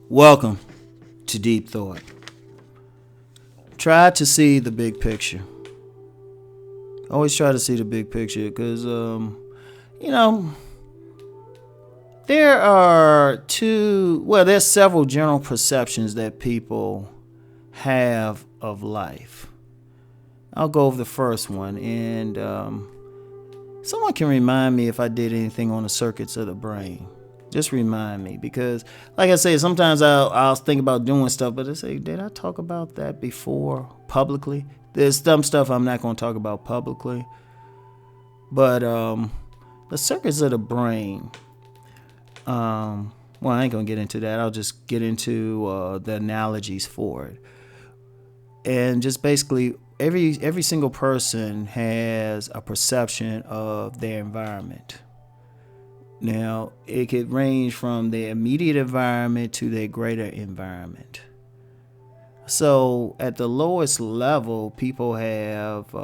Welcome to Deep Thought. Try to see the big picture. Always try to see the big picture because, there's several general perceptions that people have of life. I'll go over the first one, and someone can remind me if I did anything on the circuits of the brain. Just remind me, because like I say, sometimes I'll think about doing stuff, but I say, did I talk about that before publicly? There's some stuff I'm not going to talk about publicly, but the circuits of the brain, I ain't going to get into that. I'll just get into the analogies for it. And just basically, every single person has a perception of their environment. Now, it could range from their immediate environment to their greater environment. So, at the lowest level, people have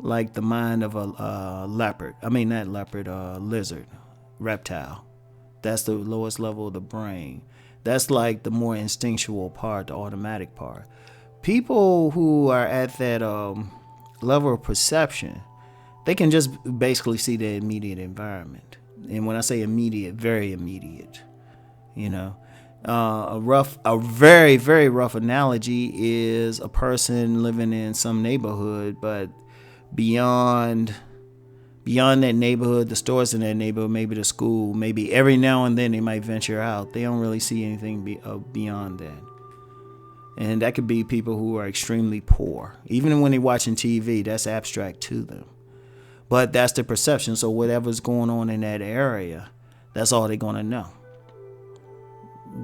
like the mind of a lizard, reptile. That's the lowest level of the brain. That's like the more instinctual part, the automatic part. People who are at that level of perception, they can just basically see their immediate environment. And when I say immediate, very immediate. A very, very rough analogy is a person living in some neighborhood, but beyond that neighborhood, the stores in that neighborhood, maybe the school, maybe every now and then they might venture out. They don't really see anything beyond that. And that could be people who are extremely poor. Even when they're watching TV, that's abstract to them. But that's the perception. So whatever's going on in that area, that's all they're going to know.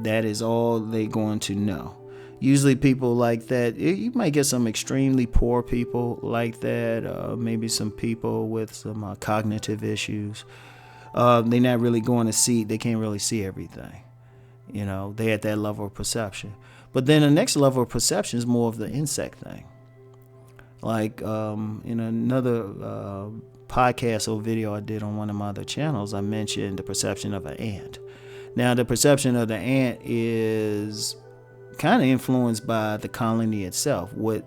That is all they're going to know. Usually people like that, you might get some extremely poor people like that, maybe some people with some cognitive issues. They're not really going to see, they can't really see everything. They at that level of perception. But then the next level of perception is more of the insect thing. Like in another podcast or video I did on one of my other channels, I mentioned the perception of an ant. Now, the perception of the ant is kind of influenced by the colony itself. What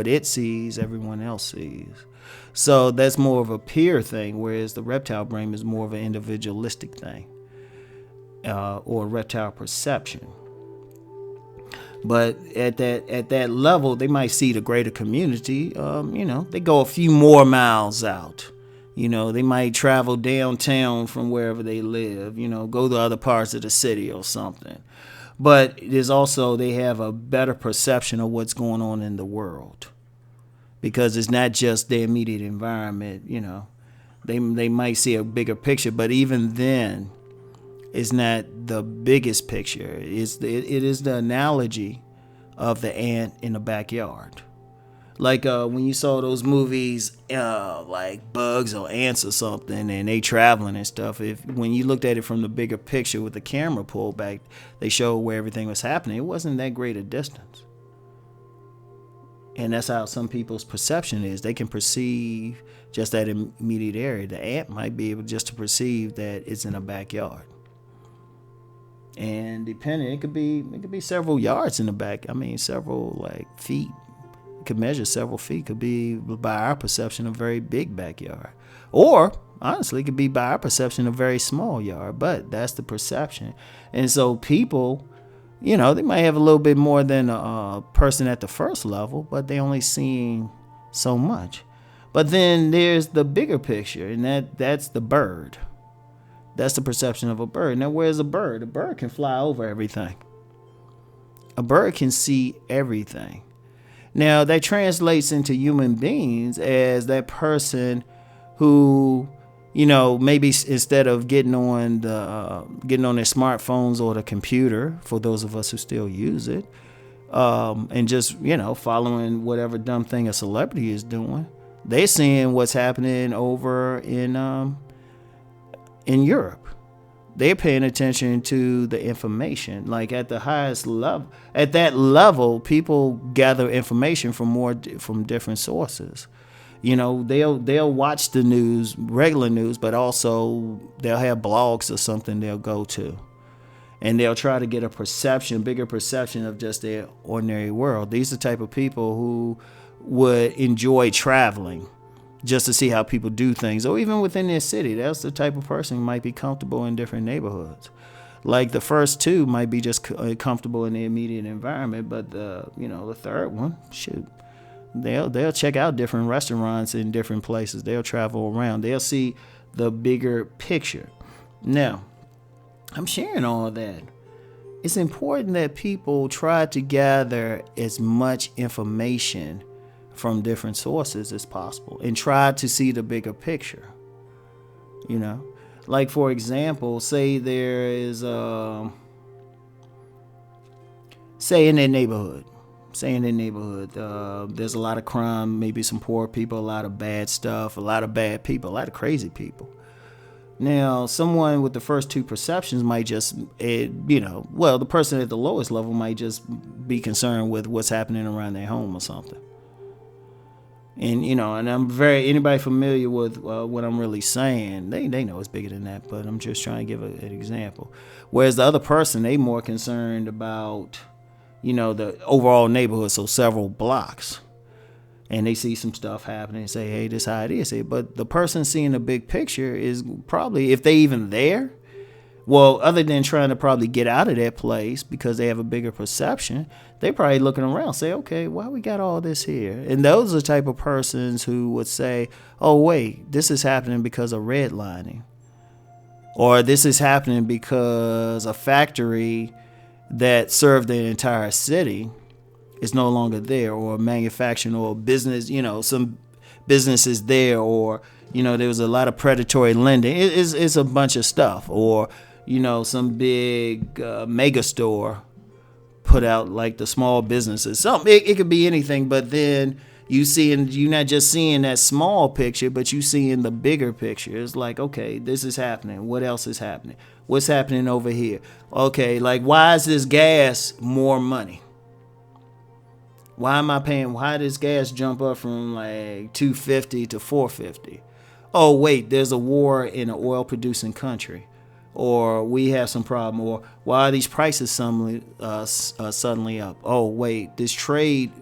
it sees, everyone else sees. So that's more of a peer thing, whereas the reptile brain is more of an individualistic thing, or reptile perception. But at that level, they might see the greater community. They go a few more miles out. They might travel downtown from wherever they live. Go to other parts of the city or something. But there's also, they have a better perception of what's going on in the world, because it's not just their immediate environment. They might see a bigger picture, but even then, it's not the biggest picture. It is the analogy of the ant in the backyard. Like when you saw those movies, like Bugs or Ants or something, and they traveling and stuff. When you looked at it from the bigger picture with the camera pulled back, they showed where everything was happening. It wasn't that great a distance. And that's how some people's perception is. They can perceive just that immediate area. The ant might be able just to perceive that it's in a backyard. And depending, it could be several yards in the back. Several feet. It could measure several feet. Could be, by our perception, a very big backyard. Or, honestly, it could be by our perception a very small yard. But that's the perception. And so people, they might have a little bit more than a person at the first level, but they only seeing so much. But then there's the bigger picture, and that's the bird. That's the perception of a bird. Now, where's a bird? A bird can fly over everything. A bird can see everything. Now, that translates into human beings as that person who, maybe instead of getting on their smartphones or the computer, for those of us who still use it, and just, following whatever dumb thing a celebrity is doing, they're seeing what's happening over in Europe. they're paying attention to the information. Like at the highest level, at that level, people gather information from different sources. They'll watch the news, regular news, but also they'll have blogs or something they'll go to, and they'll try to get a bigger perception of just their ordinary world. These are the type of people who would enjoy traveling just to see how people do things, or even within their city. That's the type of person who might be comfortable in different neighborhoods. Like the first two might be just comfortable in the immediate environment, but the third one, shoot, they'll check out different restaurants in different places. They'll travel around. They'll see the bigger picture. Now, I'm sharing all of that. It's important that people try to gather as much information from different sources as possible and try to see the bigger picture. Like for example, say there is say in their neighborhood, there's a lot of crime, maybe some poor people, a lot of bad stuff, a lot of bad people, a lot of crazy people. Now, someone with the first two perceptions might just, the person at the lowest level might just be concerned with what's happening around their home or something. And, and anybody familiar with what I'm really saying, they know it's bigger than that, but I'm just trying to give an example. Whereas the other person, they more concerned about, the overall neighborhood, so several blocks. And they see some stuff happening and say, hey, this is how it is. But the person seeing the big picture is probably, if they even there, well, other than trying to probably get out of that place because they have a bigger perception, they probably looking around, say, okay, why we got all this here? And those are the type of persons who would say, oh, wait, this is happening because of redlining. Or this is happening because a factory that served the entire city is no longer there, or manufacturing or business, some businesses there, or, there was a lot of predatory lending. It's a bunch of stuff. Or, some big mega store put out like the small businesses. It could be anything, but then you're not just seeing that small picture, but you seeing the bigger picture. It's like, okay, this is happening. What else is happening? What's happening over here? Okay, like why is this gas more money? Why am I paying? Why does gas jump up from like $2.50 to $4.50? Oh, wait, there's a war in an oil producing country, or we have some problem, or why are these prices suddenly up? Oh, wait, these trade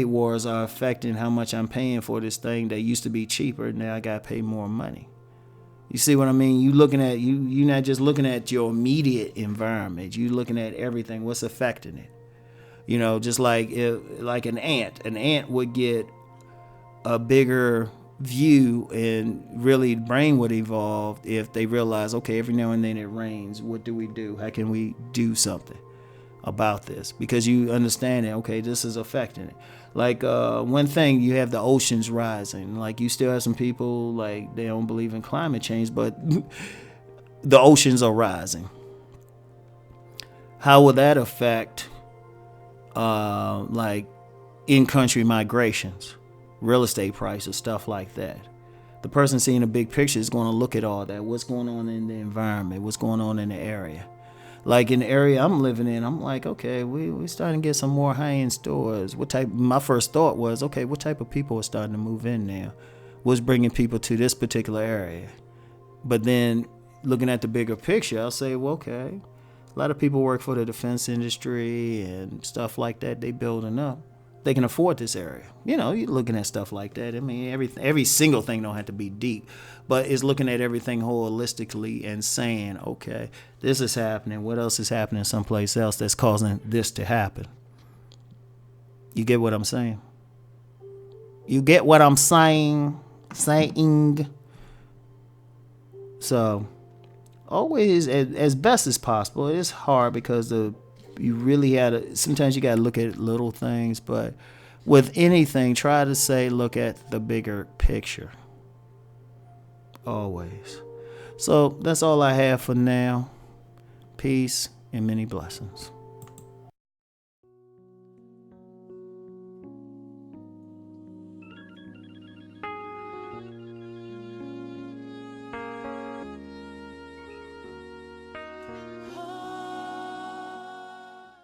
wars are affecting how much I'm paying for this thing that used to be cheaper. Now I got to pay more money. You see what I mean? You're not just looking at your immediate environment. You're looking at everything, what's affecting it. Just like an ant. An ant would get a bigger view, and really brain would evolve if they realize, okay, every now and then it rains. What do we do? How can we do something about this? Because you understand that, okay, this is affecting it. Like one thing, you have the oceans rising. Like you still have some people, like they don't believe in climate change, but the oceans are rising. How will that affect like in-country migrations, real estate prices, stuff like that? The person seeing the big picture is going to look at all that. What's going on in the environment? What's going on in the area? Like in the area I'm living in, I'm like, okay, we starting to get some more high-end stores. My first thought was, okay, what type of people are starting to move in now? What's bringing people to this particular area? But then looking at the bigger picture, I'll say, well, okay, a lot of people work for the defense industry and stuff like that. They building up. They can afford this area. You're looking at stuff like that. I mean, every single thing don't have to be deep, but it's looking at everything holistically and saying, okay, this is happening. What else is happening someplace else that's causing this to happen? You get what I'm saying? You get what I'm saying? So, always, as best as possible. It's hard because you really sometimes you got to look at little things, but with anything, try to look at the bigger picture. Always. So that's all I have for now. Peace and many blessings.